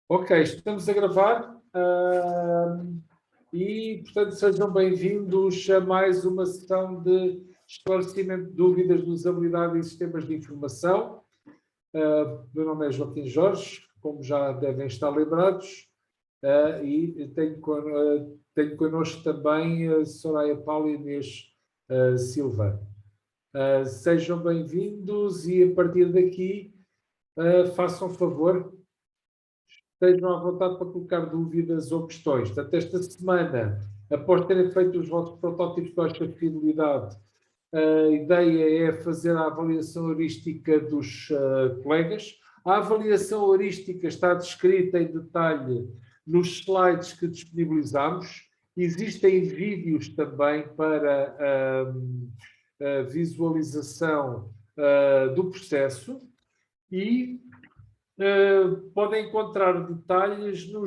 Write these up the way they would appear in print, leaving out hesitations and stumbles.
Ok, estamos a gravar e, portanto, sejam bem-vindos a mais uma sessão de esclarecimento de dúvidas de usabilidade em sistemas de informação. Meu nome é Joaquim Jorge, como já devem estar lembrados, e tenho connosco também a Soraya Paula e Inês Silva. Sejam bem-vindos e, a partir daqui, façam favor, estejam à vontade para colocar dúvidas ou questões. Portanto, esta semana, após terem feito os vossos protótipos de baixa fidelidade, a ideia é fazer a avaliação heurística dos colegas. A avaliação heurística está descrita em detalhe nos slides que disponibilizamos. Existem vídeos também para a visualização do processo e podem encontrar detalhes no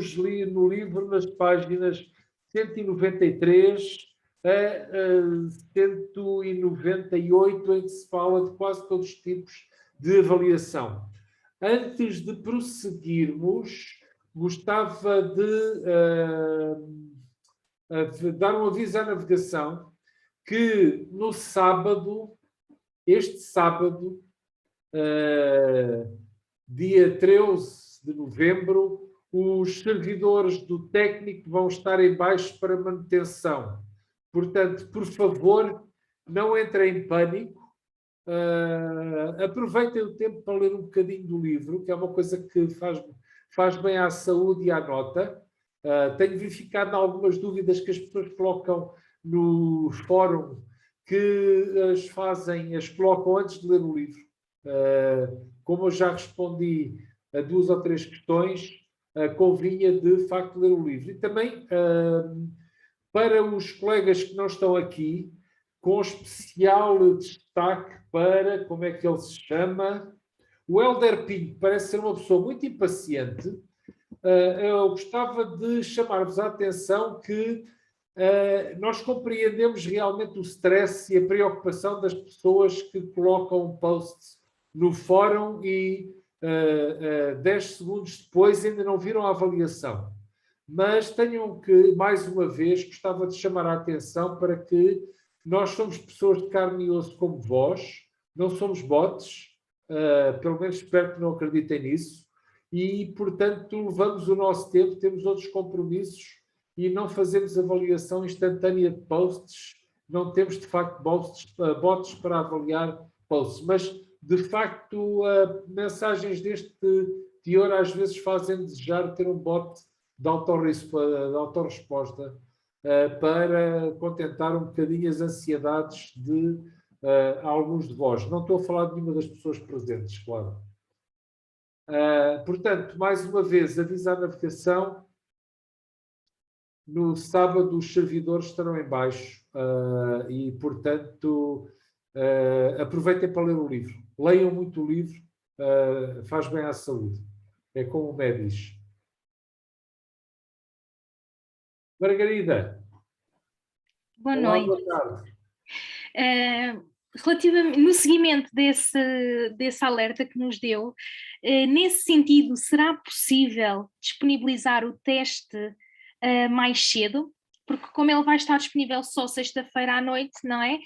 livro, nas páginas 193 a 198, em que se fala de quase todos os tipos de avaliação. Antes de prosseguirmos, gostava de dar um aviso à navegação que no sábado, este sábado, dia 13 de novembro, os servidores do técnico vão estar em baixo para manutenção. Portanto, por favor, não entrem em pânico. Aproveitem o tempo para ler um bocadinho do livro, que é uma coisa que faz bem à saúde e à nota. Tenho verificado algumas dúvidas que as pessoas colocam no fórum, que as colocam antes de ler o livro. Como eu já respondi a 2 ou 3 questões, convinha de facto ler o livro. E também, para os colegas que não estão aqui, com especial destaque para, como é que ele se chama? O Helder Pinto parece ser uma pessoa muito impaciente. Eu gostava de chamar-vos a atenção que nós compreendemos realmente o stress e a preocupação das pessoas que colocam posts no fórum e 10 segundos depois ainda não viram a avaliação. Mas tenham que, mais uma vez, gostava de chamar a atenção para que nós somos pessoas de carne e osso como vós, não somos bots, pelo menos espero que não acreditem nisso, e, portanto, levamos o nosso tempo, temos outros compromissos e não fazemos avaliação instantânea de posts, não temos, de facto, bots para avaliar posts, mas, de facto, mensagens deste teor às vezes fazem desejar ter um bot de autorresposta para contentar um bocadinho as ansiedades de alguns de vós. Não estou a falar de nenhuma das pessoas presentes, claro. Portanto, mais uma vez, aviso à navegação. No sábado os servidores estarão em baixo e, portanto, aproveitem para ler o livro. Leiam muito o livro, faz bem à saúde. É como o médico diz. Margarida. Boa Olá, noite. boa tarde. Relativamente, no seguimento desse alerta que nos deu, nesse sentido, será possível disponibilizar o teste mais cedo? Porque como ele vai estar disponível só sexta-feira à noite, não é?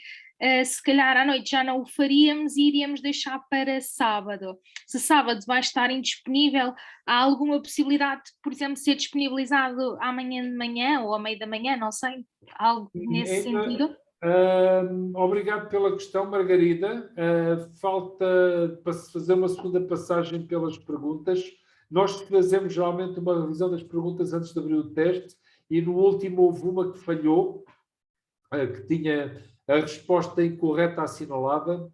Se calhar à noite já não o faríamos e iríamos deixar para sábado. Se sábado vai estar indisponível, há alguma possibilidade de, por exemplo, ser disponibilizado amanhã de manhã ou à meia da manhã, não sei, algo nesse sentido? Obrigado pela questão, Margarida. Falta para se fazer uma segunda passagem pelas perguntas. Nós fazemos geralmente uma revisão das perguntas antes de abrir o teste e no último houve uma que falhou, que tinha a resposta incorreta assinalada.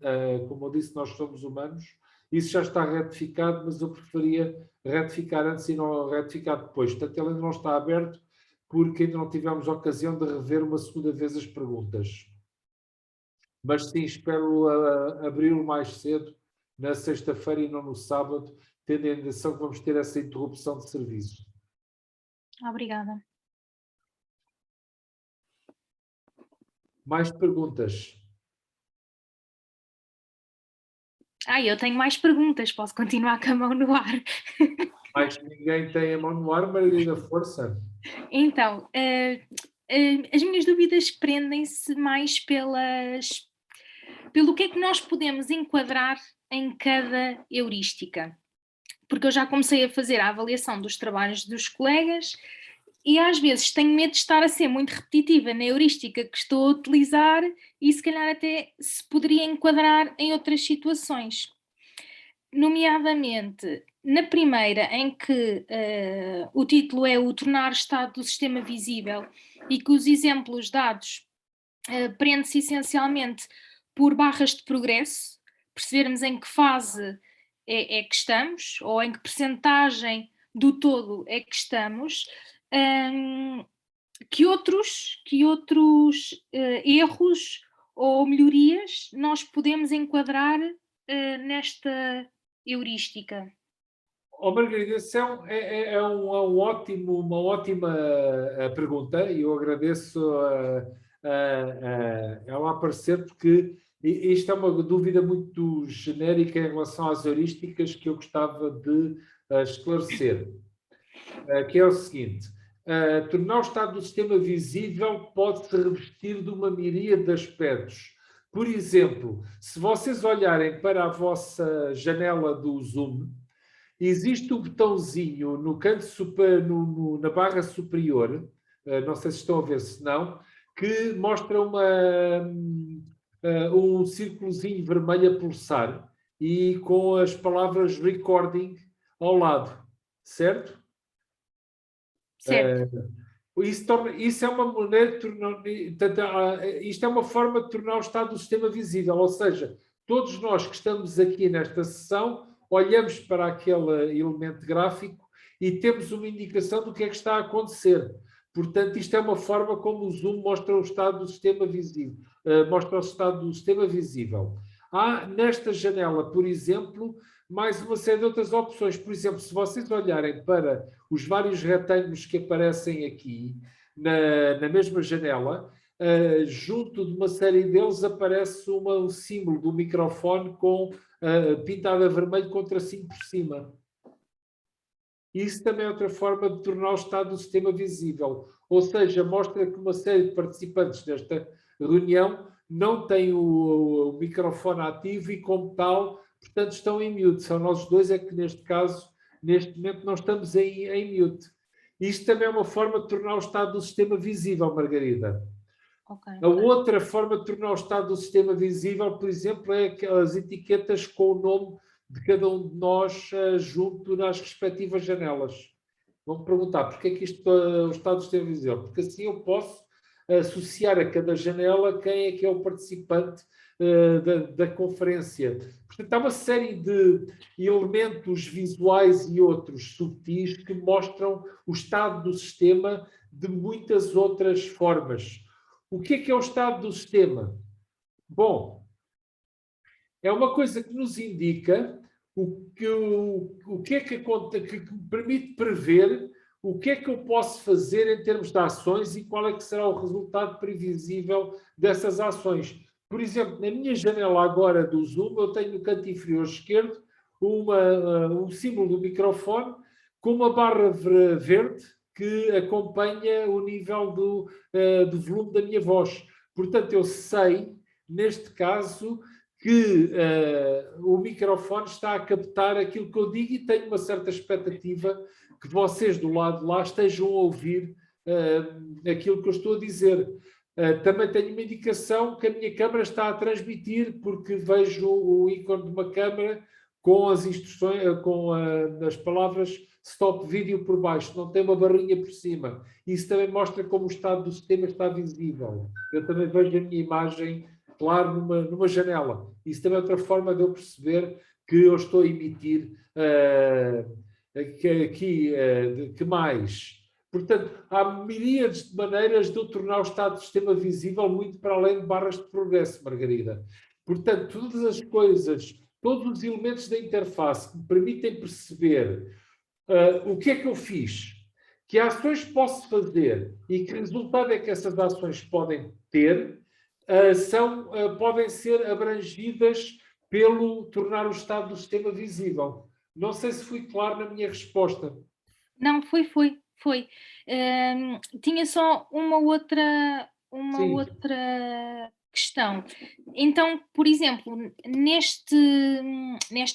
Como eu disse, nós somos humanos. Isso já está retificado, mas eu preferia retificar antes e não retificar depois. Portanto, ele ainda não está aberto porque ainda não tivemos a ocasião de rever uma segunda vez as perguntas. Mas sim, espero abri-lo mais cedo, na sexta-feira e não no sábado, tendo em atenção que vamos ter essa interrupção de serviço. Obrigada. Mais perguntas? Eu tenho mais perguntas, posso continuar com a mão no ar. Mais ninguém tem a mão no ar, Margarida, força. Então, as minhas dúvidas prendem-se mais pelo que é que nós podemos enquadrar em cada heurística. Porque eu já comecei a fazer a avaliação dos trabalhos dos colegas e às vezes tenho medo de estar a ser muito repetitiva na heurística que estou a utilizar e se calhar até se poderia enquadrar em outras situações. Nomeadamente, na primeira, em que o título é o tornar o estado do sistema visível e que os exemplos dados prende-se essencialmente por barras de progresso, percebermos em que fase é que estamos, ou em que percentagem do todo é que estamos, que outros erros ou melhorias nós podemos enquadrar nesta heurística? Margarida, isso uma ótima pergunta e eu agradeço ela aparecer porque isto é uma dúvida muito genérica em relação às heurísticas que eu gostava de esclarecer, que é o seguinte: tornar o estado do sistema visível pode-se revestir de uma miríade de aspectos. Por exemplo, se vocês olharem para a vossa janela do Zoom, existe um botãozinho no canto na barra superior, não sei se estão a ver, se não, que mostra um círculozinho vermelho a pulsar e com as palavras recording ao lado, certo? Certo. Isso é uma maneira de tornar, isto é uma forma de tornar o estado do sistema visível, ou seja, todos nós que estamos aqui nesta sessão olhamos para aquele elemento gráfico e temos uma indicação do que é que está a acontecer. Portanto, isto é uma forma como o Zoom mostra o estado do sistema visível. Mostra o estado do sistema visível. Há nesta janela, por exemplo, mais uma série de outras opções. Por exemplo, se vocês olharem para os vários retângulos que aparecem aqui na mesma janela, junto de uma série deles aparece um símbolo do microfone pintado a vermelho com tracinho por cima. Isso também é outra forma de tornar o estado do sistema visível. Ou seja, mostra que uma série de participantes desta reunião não têm o microfone ativo e, como tal, portanto, estão em mute. São nós dois é que, neste caso, neste momento, não estamos em mute. Isto também é uma forma de tornar o estado do sistema visível, Margarida. Okay. A outra forma de tornar o estado do sistema visível, por exemplo, é aquelas etiquetas com o nome de cada um de nós junto nas respectivas janelas. Vão-me perguntar porquê é que isto o estado do sistema visível? Porque assim eu posso associar a cada janela quem é que é o participante da conferência. Portanto, há uma série de elementos visuais e outros subtis que mostram o estado do sistema de muitas outras formas. O que é o estado do sistema? Bom, é uma coisa que nos indica o que é que me permite prever o que é que eu posso fazer em termos de ações e qual é que será o resultado previsível dessas ações. Por exemplo, na minha janela agora do Zoom, eu tenho no canto inferior esquerdo um símbolo do microfone com uma barra verde que acompanha o nível do volume da minha voz. Portanto, eu sei, neste caso, que o microfone está a captar aquilo que eu digo e tenho uma certa expectativa que vocês do lado de lá estejam a ouvir aquilo que eu estou a dizer. Também tenho uma indicação que a minha câmara está a transmitir, porque vejo o ícone de uma câmara com as instruções, com as palavras stop vídeo por baixo, não tem uma barrinha por cima. Isso também mostra como o estado do sistema está visível. Eu também vejo a minha imagem, claro, numa janela. Isso também é outra forma de eu perceber que eu estou a emitir que mais. Portanto, há miríades de maneiras de eu tornar o estado do sistema visível muito para além de barras de progresso, Margarida. Portanto, todas as coisas, todos os elementos da interface que me permitem perceber o que é que eu fiz, que ações posso fazer e que resultado é que essas ações podem ter, podem ser abrangidas pelo tornar o estado do sistema visível. Não sei se fui claro na minha resposta. Não, foi. Tinha só uma Sim, outra questão. Então, por exemplo, nesta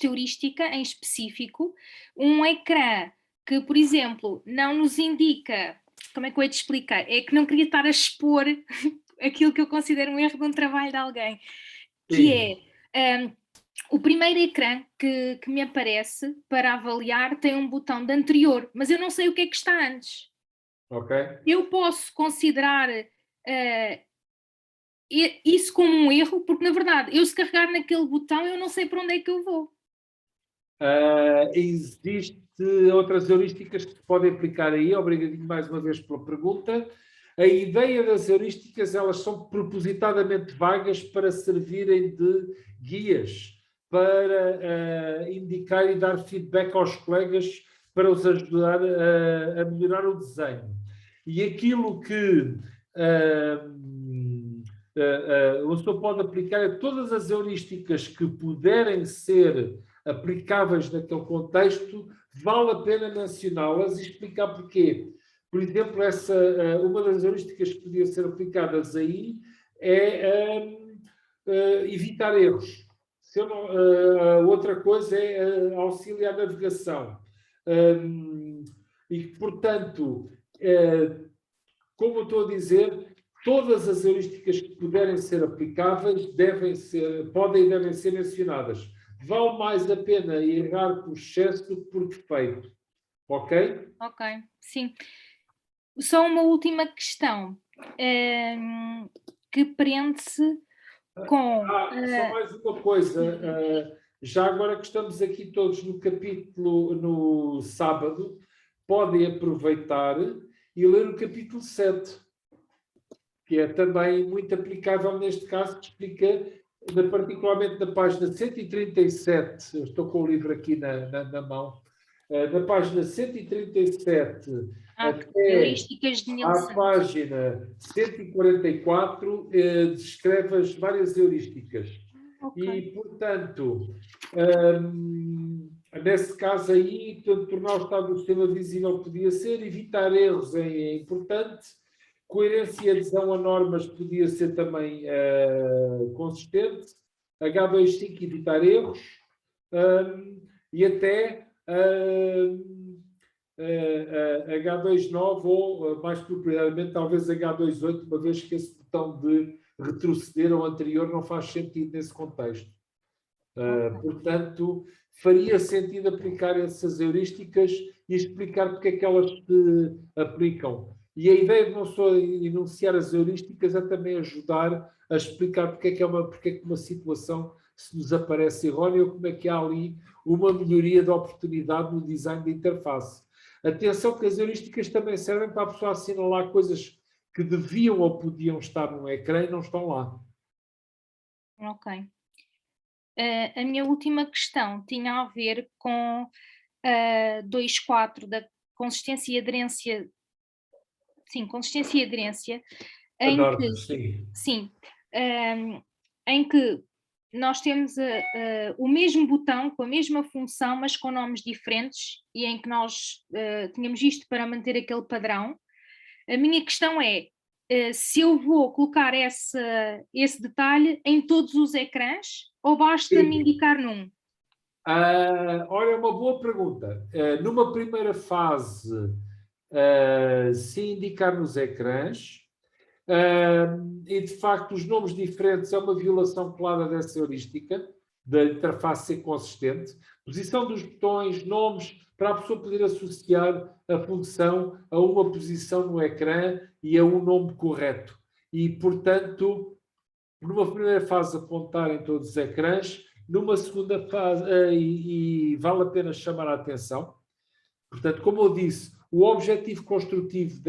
heurística em específico, um ecrã que, por exemplo, não nos indica, como é que eu hei de explicar? É que não queria estar a expor aquilo que eu considero um erro de um trabalho de alguém, que sim, é o primeiro ecrã que me aparece para avaliar tem um botão de anterior, mas eu não sei o que é que está antes. ok. Eu posso considerar isso como um erro, porque na verdade, eu se carregar naquele botão, eu não sei para onde é que eu vou. Existe outras heurísticas que se podem aplicar aí, obrigadinho mais uma vez pela pergunta. A ideia das heurísticas, elas são propositadamente vagas para servirem de guias, para indicar e dar feedback aos colegas para os ajudar a melhorar o desenho. E aquilo que o professor pode aplicar a todas as heurísticas que puderem ser aplicáveis naquele contexto, vale a pena mencioná-las e explicar porquê. Por exemplo, uma das heurísticas que podiam ser aplicadas aí é evitar erros. Outra coisa é auxiliar a navegação. E, portanto, como eu estou a dizer, todas as heurísticas que puderem ser aplicáveis podem e devem ser mencionadas. Vale mais a pena errar por excesso do que por defeito. Ok? Ok, sim. Só uma última questão que prende-se com. Só mais uma coisa. Já agora que estamos aqui todos no capítulo no sábado, podem aproveitar e ler o capítulo 7, que é também muito aplicável neste caso, que explica, particularmente na página 137, eu estou com o livro aqui na mão, na página 137 até Heurísticas de à Nielsen. página 144, descreve as várias heurísticas. Okay. E, portanto, nesse caso aí, tornar o estado do sistema visível podia ser, evitar erros é importante, coerência e adesão a normas podia ser também consistente, H2.5 evitar erros, e até H2.9 ou, mais propriamente, talvez H2.8, uma vez que esse botão de retroceder ao anterior não faz sentido nesse contexto. Portanto, faria sentido aplicar essas heurísticas e explicar porque é que elas se aplicam. E a ideia de não só enunciar as heurísticas é também ajudar a explicar porque é que uma situação se nos aparece errónea ou como é que há ali uma melhoria de oportunidade no design da interface. Atenção que as heurísticas também servem para a pessoa assinalar coisas que deviam ou podiam estar no ecrã e não estão lá. Ok. A minha última questão tinha a ver com 2.4 da consistência e aderência. Sim, consistência e aderência, em que, sim, em que nós temos o mesmo botão com a mesma função, mas com nomes diferentes, e em que nós tínhamos isto para manter aquele padrão. A minha questão é se eu vou colocar esse detalhe em todos os ecrãs ou basta-me indicar num? Olha, uma boa pergunta. Numa primeira fase, se indicar nos ecrãs, e de facto os nomes diferentes é uma violação clara dessa heurística, da interface ser consistente. Posição dos botões, nomes, para a pessoa poder associar a função a uma posição no ecrã e a um nome correto. E, portanto, numa primeira fase apontar em todos os ecrãs, numa segunda fase, e vale a pena chamar a atenção. Portanto, como eu disse, o objetivo construtivo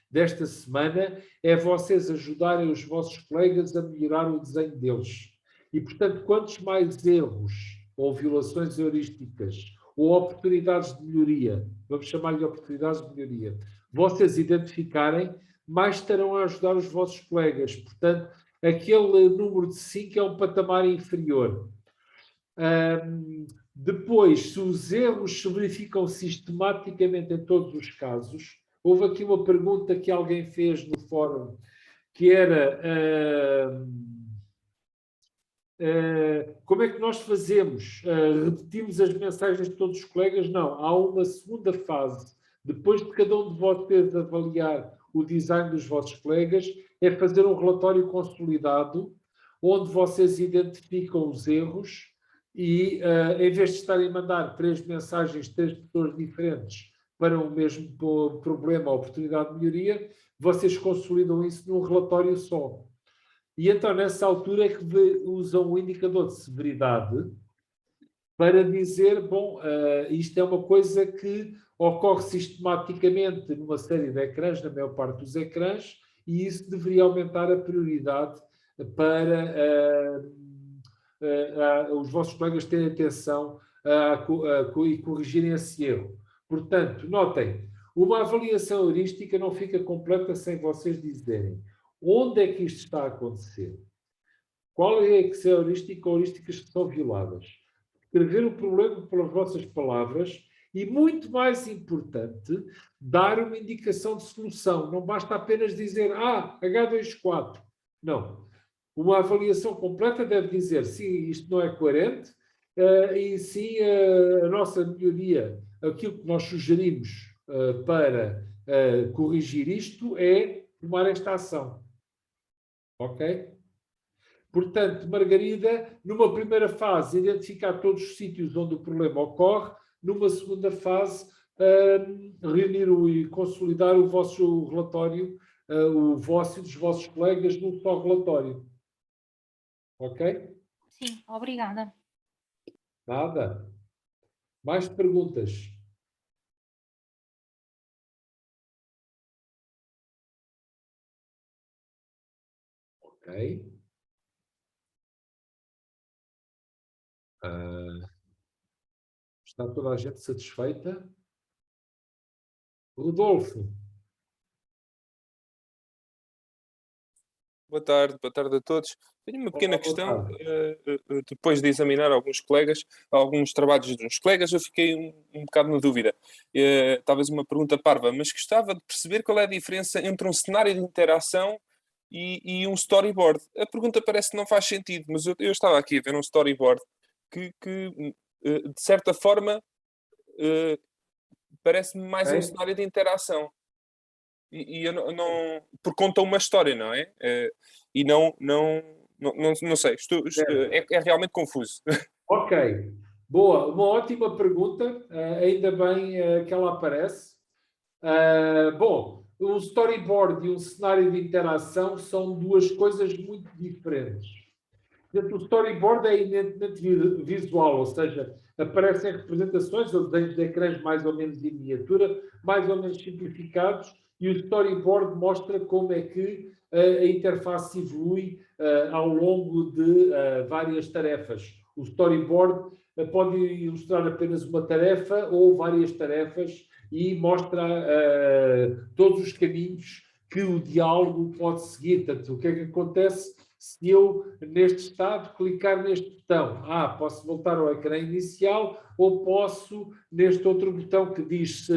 desta semana é vocês ajudarem os vossos colegas a melhorar o desenho deles. E, portanto, quantos mais erros ou violações heurísticas ou oportunidades de melhoria, vamos chamar-lhe oportunidades de melhoria, vocês identificarem, mais estarão a ajudar os vossos colegas. Portanto, aquele número de 5 é um patamar inferior. Depois, se os erros se verificam sistematicamente em todos os casos, houve aqui uma pergunta que alguém fez no fórum, que era como é que nós fazemos? Repetimos as mensagens de todos os colegas? Não, há uma segunda fase. Depois de cada um de vocês avaliar o design dos vossos colegas, é fazer um relatório consolidado, onde vocês identificam os erros e, em vez de estarem a mandar 3 mensagens de 3 pessoas diferentes para o mesmo problema, oportunidade de melhoria, vocês consolidam isso num relatório só. E então, nessa altura, é que usam o indicador de severidade para dizer, bom, isto é uma coisa que ocorre sistematicamente numa série de ecrãs, na maior parte dos ecrãs, e isso deveria aumentar a prioridade para os vossos colegas terem atenção e corrigirem esse erro. Portanto, notem, uma avaliação heurística não fica completa sem vocês dizerem onde é que isto está a acontecer, qual é que é a heurística ou heurísticas que são violadas. Escrever o problema pelas vossas palavras e, muito mais importante, dar uma indicação de solução. Não basta apenas dizer H24. Não. Uma avaliação completa deve dizer sim, isto não é coerente e sim, a nossa melhoria, aquilo que nós sugerimos para corrigir isto é tomar esta ação. Ok? Portanto, Margarida, numa primeira fase, identificar todos os sítios onde o problema ocorre, numa segunda fase, reunir e consolidar o vosso relatório, o vosso e dos vossos colegas num só relatório. Ok? Sim, obrigada. Nada. Mais perguntas? Ok. Está toda a gente satisfeita? Rodolfo. Boa tarde a todos. Tenho uma pequena Olá, boa questão. tarde. Depois de examinar alguns trabalhos de uns colegas, eu fiquei um bocado na dúvida. Talvez uma pergunta parva, mas gostava de perceber qual é a diferença entre um cenário de interação e um storyboard. A pergunta parece que não faz sentido, mas eu estava aqui a ver um storyboard que de certa forma, parece-me mais um cenário de interação. E eu não por conta uma história, não é? E não sei, é realmente confuso. Ok, boa, uma ótima pergunta, ainda bem que ela aparece. Bom, um storyboard e um cenário de interação são duas coisas muito diferentes. Portanto, o storyboard é eminentemente visual, ou seja, aparecem representações ou desenhos de ecrãs mais ou menos em miniatura, mais ou menos simplificados, e o storyboard mostra como é que a interface evolui ao longo de várias tarefas. O storyboard pode ilustrar apenas uma tarefa ou várias tarefas e mostra todos os caminhos que o diálogo pode seguir. Portanto, o que é que acontece se eu, neste estado, clicar neste botão? Posso voltar ao ecrã inicial ou posso, neste outro botão que diz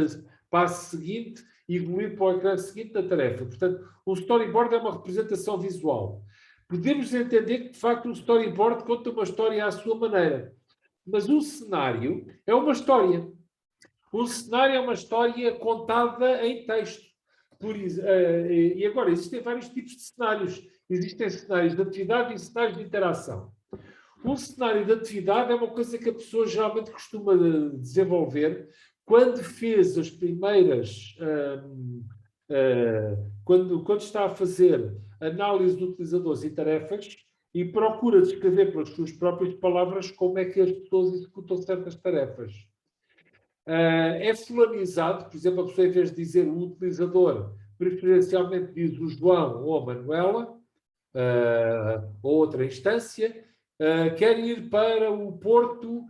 passo seguinte, evoluir para o ecrã seguinte da tarefa. Portanto, o storyboard é uma representação visual. Podemos entender que, de facto, o storyboard conta uma história à sua maneira. Mas um cenário é uma história. Um cenário é uma história contada em texto. E agora, existem vários tipos de cenários. Existem cenários de atividade e cenários de interação. Um cenário de atividade é uma coisa que a pessoa geralmente costuma desenvolver quando fez as primeiras... quando está a fazer análise de utilizadores e tarefas e procura descrever pelas suas próprias palavras como é que as pessoas executam certas tarefas. É fulanizado, por exemplo, a pessoa, em vez de dizer o utilizador, preferencialmente diz o João ou a Manuela, ou outra instância, quer ir para o Porto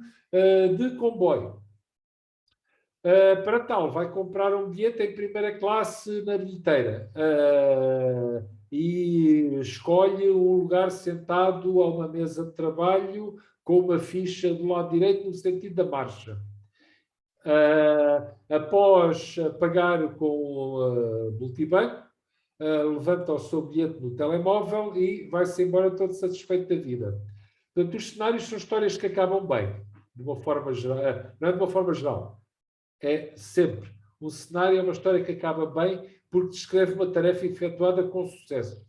de comboio. Para tal, vai comprar um bilhete em primeira classe na bilheteira e escolhe um lugar sentado a uma mesa de trabalho com uma ficha do lado direito no sentido da marcha. Após pagar com multibanco, levanta o seu bilhete no telemóvel e vai-se embora todo satisfeito da vida. Portanto, os cenários são histórias que acabam bem, de uma forma geral, não é de uma forma geral, é sempre. Um cenário é uma história que acaba bem porque descreve uma tarefa efetuada com sucesso.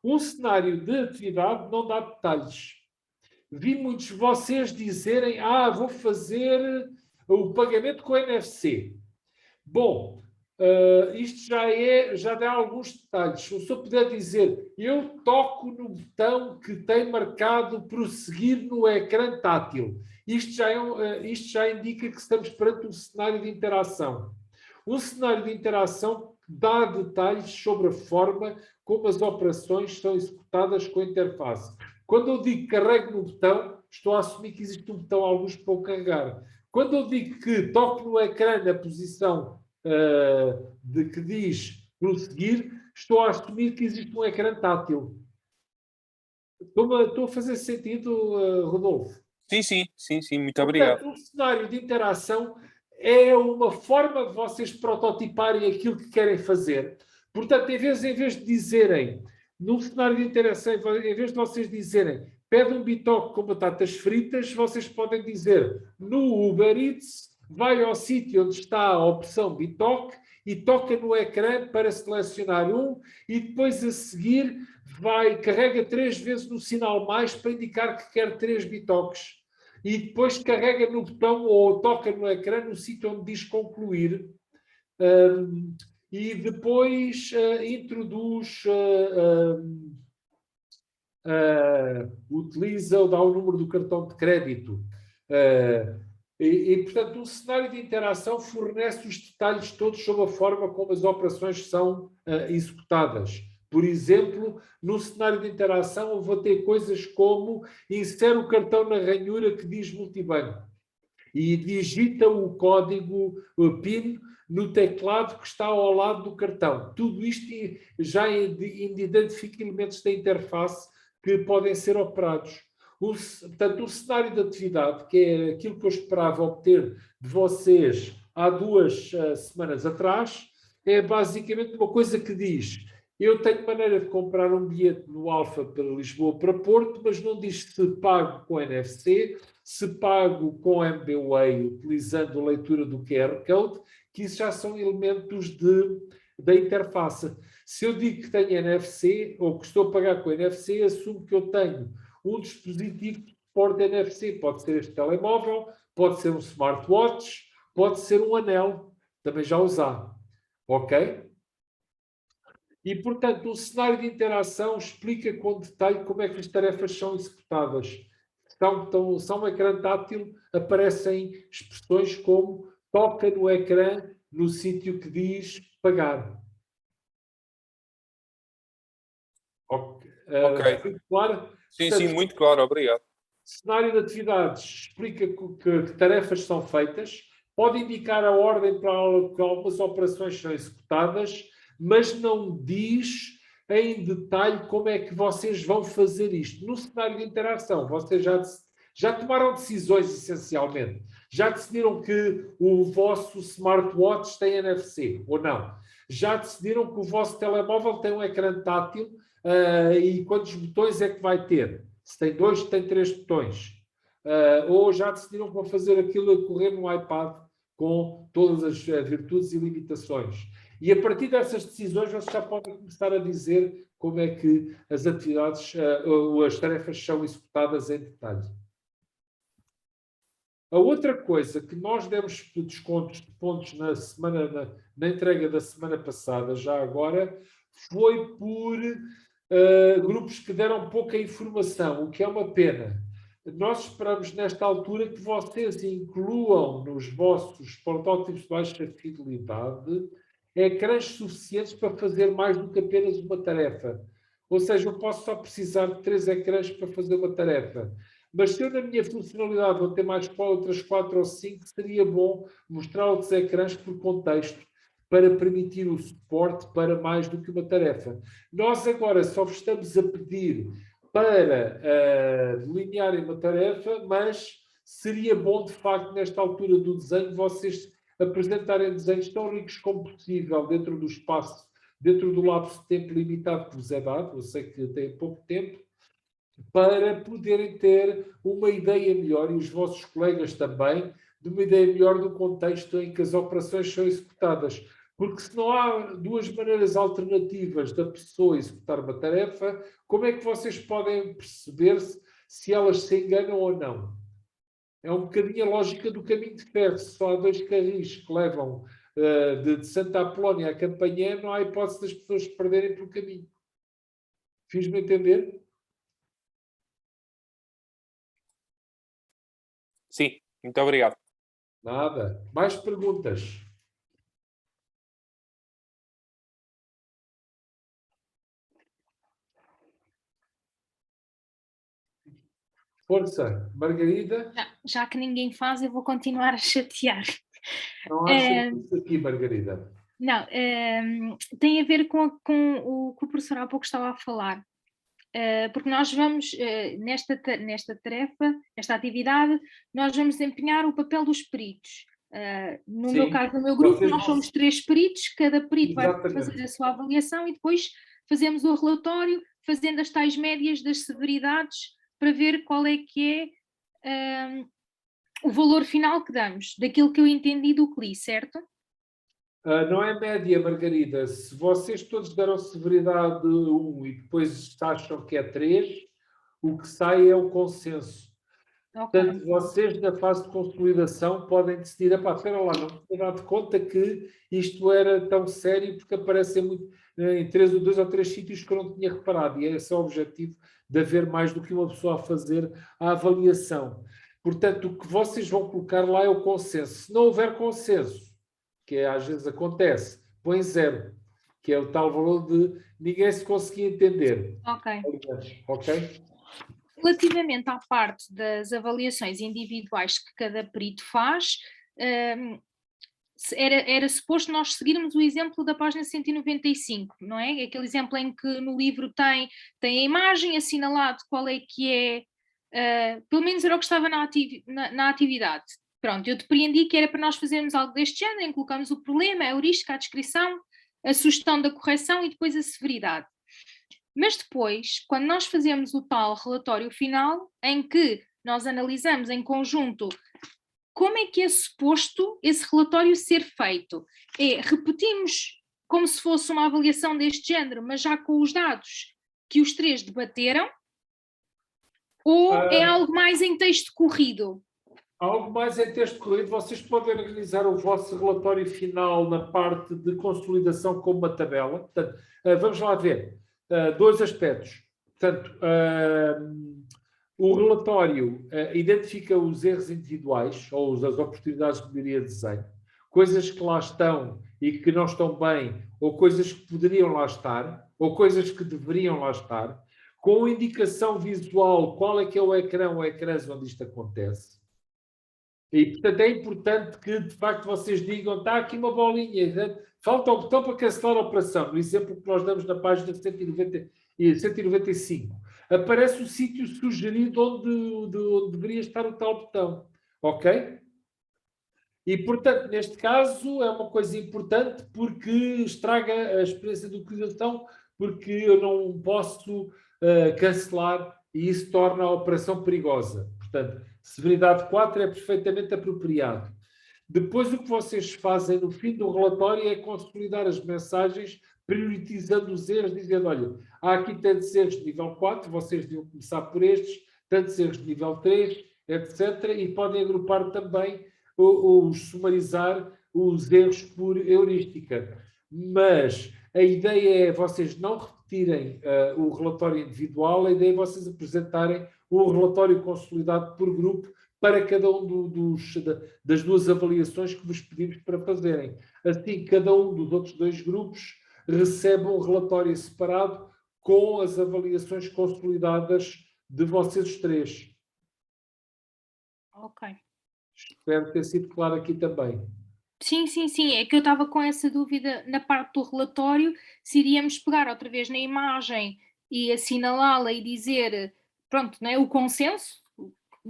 Um cenário de atividade não dá detalhes. Vi muitos de vocês dizerem: vou fazer o pagamento com o NFC. Bom, isto já dá alguns detalhes. Se eu puder dizer, eu toco no botão que tem marcado prosseguir no ecrã tátil. Isto já indica que estamos perante um cenário de interação. Um cenário de interação que dá detalhes sobre a forma como as operações são executadas com a interface. Quando eu digo carrego no botão, estou a assumir que existe um botão alguns para o carregar. Quando eu digo que toco no ecrã na posição de que diz prosseguir, estou a assumir que existe um ecrã tátil. Estou a fazer sentido, Rodolfo? Sim, muito obrigado. Portanto, um cenário de interação é uma forma de vocês prototiparem aquilo que querem fazer. Portanto, em vez de dizerem, num cenário de interação, em vez de vocês dizerem pede um bitoque com batatas fritas, vocês podem dizer no Uber Eats, vai ao sítio onde está a opção bitoque e toca no ecrã para selecionar um e depois a seguir carrega 3 vezes no sinal mais para indicar que quer 3 bitoques. E depois carrega no botão ou toca no ecrã no sítio onde diz concluir. E depois introduz, utiliza ou dá o número do cartão de crédito. Portanto, um cenário de interação fornece os detalhes todos sobre a forma como as operações são executadas. Por exemplo, no cenário de interação eu vou ter coisas como insere o cartão na ranhura que diz multibanco e digita o código PIN no teclado que está ao lado do cartão. Tudo isto já identifica elementos da interface que podem ser operados. Portanto, o cenário de atividade, que é aquilo que eu esperava obter de vocês há 2 semanas atrás, é basicamente uma coisa que diz: eu tenho maneira de comprar um bilhete no Alfa para Lisboa para Porto, mas não diz se pago com NFC, se pago com MBWay, utilizando a leitura do QR Code, que isso já são elementos da interface. Se eu digo que tenho NFC, ou que estou a pagar com NFC, assumo que eu tenho um dispositivo que suporta NFC. Pode ser este telemóvel, pode ser um smartwatch, pode ser um anel, também já usar. Ok? E, portanto, o cenário de interação explica com detalhe como é que as tarefas são executadas. São um ecrã tátil, aparecem expressões como toca no ecrã no sítio que diz pagar. Ok. Claro? Sim, muito claro, obrigado. Cenário de atividades explica que tarefas são feitas, pode indicar a ordem para que algumas operações são executadas, mas não diz em detalhe como é que vocês vão fazer isto. No cenário de interação, vocês já tomaram decisões, essencialmente. Já decidiram que o vosso smartwatch tem NFC, ou não? Já decidiram que o vosso telemóvel tem um ecrã tátil e quantos botões é que vai ter? Se tem 2, se tem 3 botões. Ou já decidiram que vão fazer aquilo a correr no iPad com todas as virtudes e limitações. E a partir dessas decisões vocês já podem começar a dizer como é que as atividades, as tarefas são executadas em detalhe. A outra coisa que nós demos descontos de pontos na entrega da semana passada, já agora, foi por grupos que deram pouca informação, o que é uma pena. Nós esperamos, nesta altura, que vocês incluam nos vossos protótipos de baixa fidelidade ecrãs suficientes para fazer mais do que apenas uma tarefa. Ou seja, eu posso só precisar de 3 ecrãs para fazer uma tarefa. Mas se eu, na minha funcionalidade, vou ter mais outras 4 ou 5, seria bom mostrar outros ecrãs por contexto, para permitir o suporte para mais do que uma tarefa. Nós agora só vos estamos a pedir para delinearem uma tarefa, mas seria bom, de facto, nesta altura do desenho, vocês apresentarem desenhos tão ricos como possível dentro do espaço, dentro do lapso de tempo limitado que vos é dado, eu sei que têm pouco tempo, para poderem ter uma ideia melhor, e os vossos colegas também, de uma ideia melhor do contexto em que as operações são executadas. Porque se não há duas maneiras alternativas da pessoa executar uma tarefa, como é que vocês podem perceber se elas se enganam ou não? É um bocadinho a lógica do caminho de ferro. Se só há dois carris que levam de Santa Apolónia a Campanhã, não há hipótese das pessoas se perderem pelo caminho. Fiz-me entender? Sim, muito obrigado. Nada. Mais perguntas? Força, Margarida. Já que ninguém faz, eu vou continuar a chatear. Não acha isso aqui, Margarida? Não, tem a ver com o que o professor há pouco estava a falar. Porque nós vamos, nesta tarefa, nesta atividade, nós vamos desempenhar o papel dos peritos. No meu caso, no meu grupo, nós somos 3 peritos, cada perito vai fazer a sua avaliação e depois fazemos o relatório, fazendo as tais médias das severidades para ver qual é que é o valor final que damos, daquilo que eu entendi do que li, certo? Não é média, Margarida. Se vocês todos deram severidade 1 e depois acham que é 3, o que sai é o consenso. Okay. Portanto, vocês na fase de consolidação podem decidir, espera lá, não me dar de conta que isto era tão sério porque aparecem muito, em 2 ou 3 sítios que eu não tinha reparado, e esse é o objetivo de haver mais do que uma pessoa a fazer a avaliação. Portanto, o que vocês vão colocar lá é o consenso. Se não houver consenso, que às vezes acontece, põe 0, que é o tal valor de ninguém se conseguir entender. Ok? Relativamente à parte das avaliações individuais que cada perito faz, era suposto nós seguirmos o exemplo da página 195, não é? Aquele exemplo em que no livro tem a imagem assinalado qual é que é, pelo menos era o que estava na atividade. Pronto, eu depreendi que era para nós fazermos algo deste género, em que colocamos o problema, a heurística, a descrição, a sugestão da correção e depois a severidade. Mas depois, quando nós fazemos o tal relatório final, em que nós analisamos em conjunto como é que é suposto esse relatório ser feito, repetimos como se fosse uma avaliação deste género, mas já com os dados que os 3 debateram, ou é algo mais em texto corrido? Algo mais em texto corrido, vocês podem organizar o vosso relatório final na parte de consolidação com uma tabela. Portanto, vamos lá ver. 2 aspectos. Portanto, o relatório identifica os erros individuais ou as oportunidades de melhoria de desenho, coisas que lá estão e que não estão bem, ou coisas que poderiam lá estar, ou coisas que deveriam lá estar, com indicação visual qual é que é o ecrã ou ecrãs onde isto acontece. E, portanto, é importante que, de facto, vocês digam, está aqui uma bolinha, falta o botão para cancelar a operação. No exemplo que nós damos na página 195. Aparece o sítio sugerido onde deveria estar o tal botão. Ok? E, portanto, neste caso, é uma coisa importante porque estraga a experiência de utilização, porque eu não posso cancelar e isso torna a operação perigosa. Portanto, severidade 4 é perfeitamente apropriado. Depois, o que vocês fazem no fim do relatório é consolidar as mensagens, priorizando os erros, dizendo, olha, há aqui tantos erros de nível 4, vocês deviam começar por estes, tantos erros de nível 3, etc. E podem agrupar também, ou sumarizar os erros por heurística. Mas a ideia é vocês não repetirem o relatório individual, a ideia é vocês apresentarem um relatório consolidado por grupo para cada um das 2 avaliações que vos pedimos para fazerem. Assim, cada um dos outros 2 grupos recebe um relatório separado com as avaliações consolidadas de vocês os 3. Ok. Espero ter sido claro aqui também. Sim, é que eu estava com essa dúvida na parte do relatório, se iríamos pegar outra vez na imagem e assinalá-la e dizer, pronto, não é, o consenso,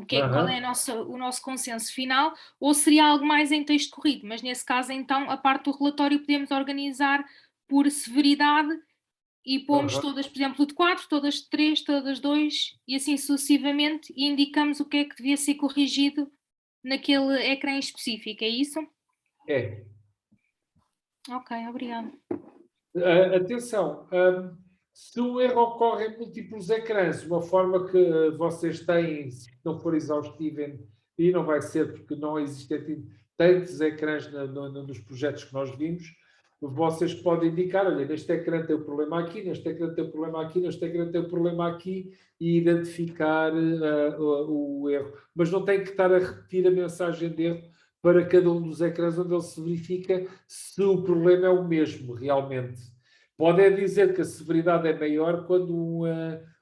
qual é o nosso consenso final, ou seria algo mais em texto corrido, mas nesse caso então a parte do relatório podemos organizar por severidade e pomos todas, por exemplo, de 4, todas de 3, todas de 2 e assim sucessivamente e indicamos o que é que devia ser corrigido naquele ecrã específico, é isso? É. Ok, obrigada. Atenção, se o erro ocorre em múltiplos ecrãs, uma forma que vocês têm, se não for exaustivo, e não vai ser porque não existem tantos ecrãs nos projetos que nós vimos, vocês podem indicar, olha, neste ecrã tem o problema aqui, neste ecrã tem o problema aqui, neste ecrã tem o problema aqui, e identificar o erro. Mas não tem que estar a repetir a mensagem de erro para cada um dos ecrãs onde ele se verifica se o problema é o mesmo realmente. Pode é dizer que a severidade é maior quando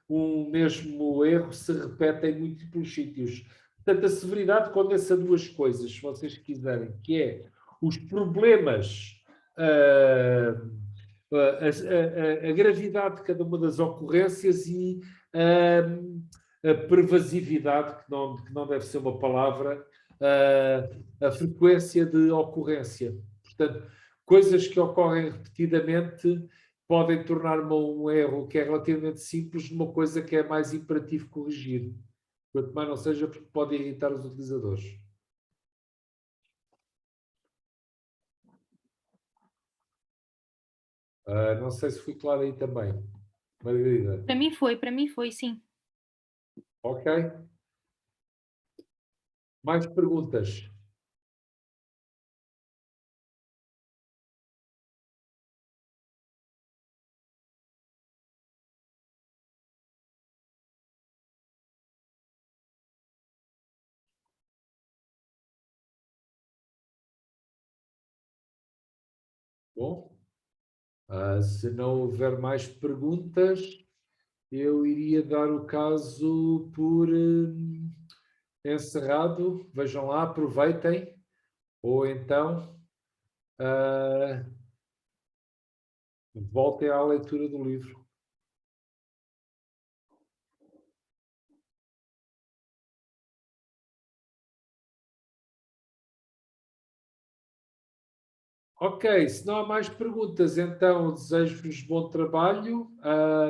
um mesmo erro se repete em múltiplos sítios. Portanto, a severidade condensa duas coisas, se vocês quiserem, que é os problemas, a gravidade de cada uma das ocorrências e a pervasividade, que não deve ser uma palavra, a frequência de ocorrência. Portanto, coisas que ocorrem repetidamente podem tornar um erro que é relativamente simples numa coisa que é mais imperativo corrigir. Quanto mais não seja porque pode irritar os utilizadores. Não sei se fui claro aí também. Margarida. Para mim foi, sim. Ok. Mais perguntas? Bom, se não houver mais perguntas, eu iria dar o caso por encerrado. Vejam lá, aproveitem. Ou então, voltem à leitura do livro. Ok, se não há mais perguntas, então desejo-vos bom trabalho.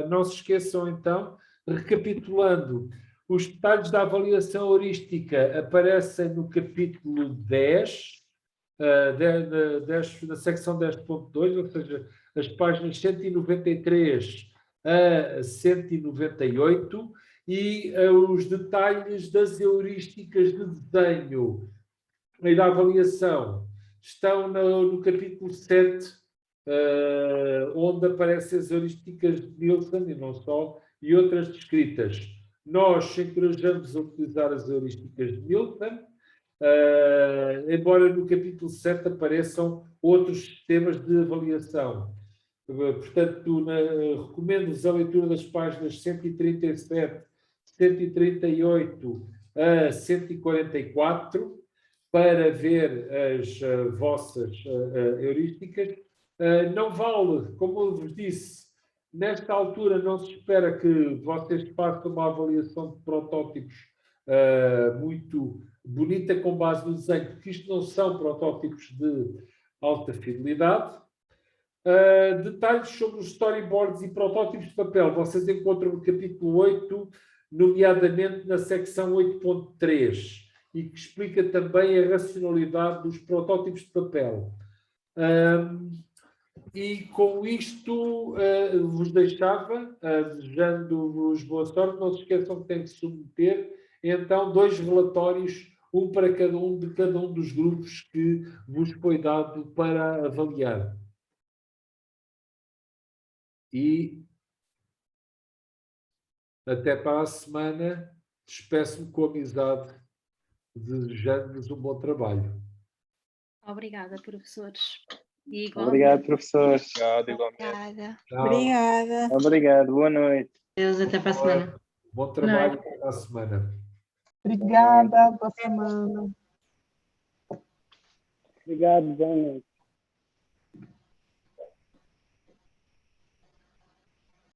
Não se esqueçam, então, recapitulando, os detalhes da avaliação heurística aparecem no capítulo 10, na secção 10.2, ou seja, as páginas 193 a 198, e os detalhes das heurísticas de desenho e da avaliação estão no capítulo 7, onde aparecem as heurísticas de Nielsen e não só, e outras descritas. Nós encorajamos a utilizar as heurísticas de Nielsen, embora no capítulo 7 apareçam outros sistemas de avaliação. Portanto, recomendo-vos a leitura das páginas 137, 138 a 144, para ver as vossas heurísticas. Não vale, como eu vos disse, nesta altura não se espera que vocês façam uma avaliação de protótipos muito bonita com base no desenho, porque isto não são protótipos de alta fidelidade. Detalhes sobre os storyboards e protótipos de papel vocês encontram no capítulo 8, nomeadamente na secção 8.3, e que explica também a racionalidade dos protótipos de papel. E com isto vos deixava, desejando-vos boa sorte. Não se esqueçam que têm que submeter, então, 2 relatórios, um para cada um dos grupos que vos foi dado para avaliar. E até para a semana, despeço-me com amizade, desejando-vos um bom trabalho. Obrigada, professores. Obrigado, professor. Obrigado, igualmente. Obrigada. Tchau. Obrigada. Obrigado, boa noite. Deus, até para a semana. Bom trabalho para a semana. Obrigada, boa semana. Obrigado, boa noite.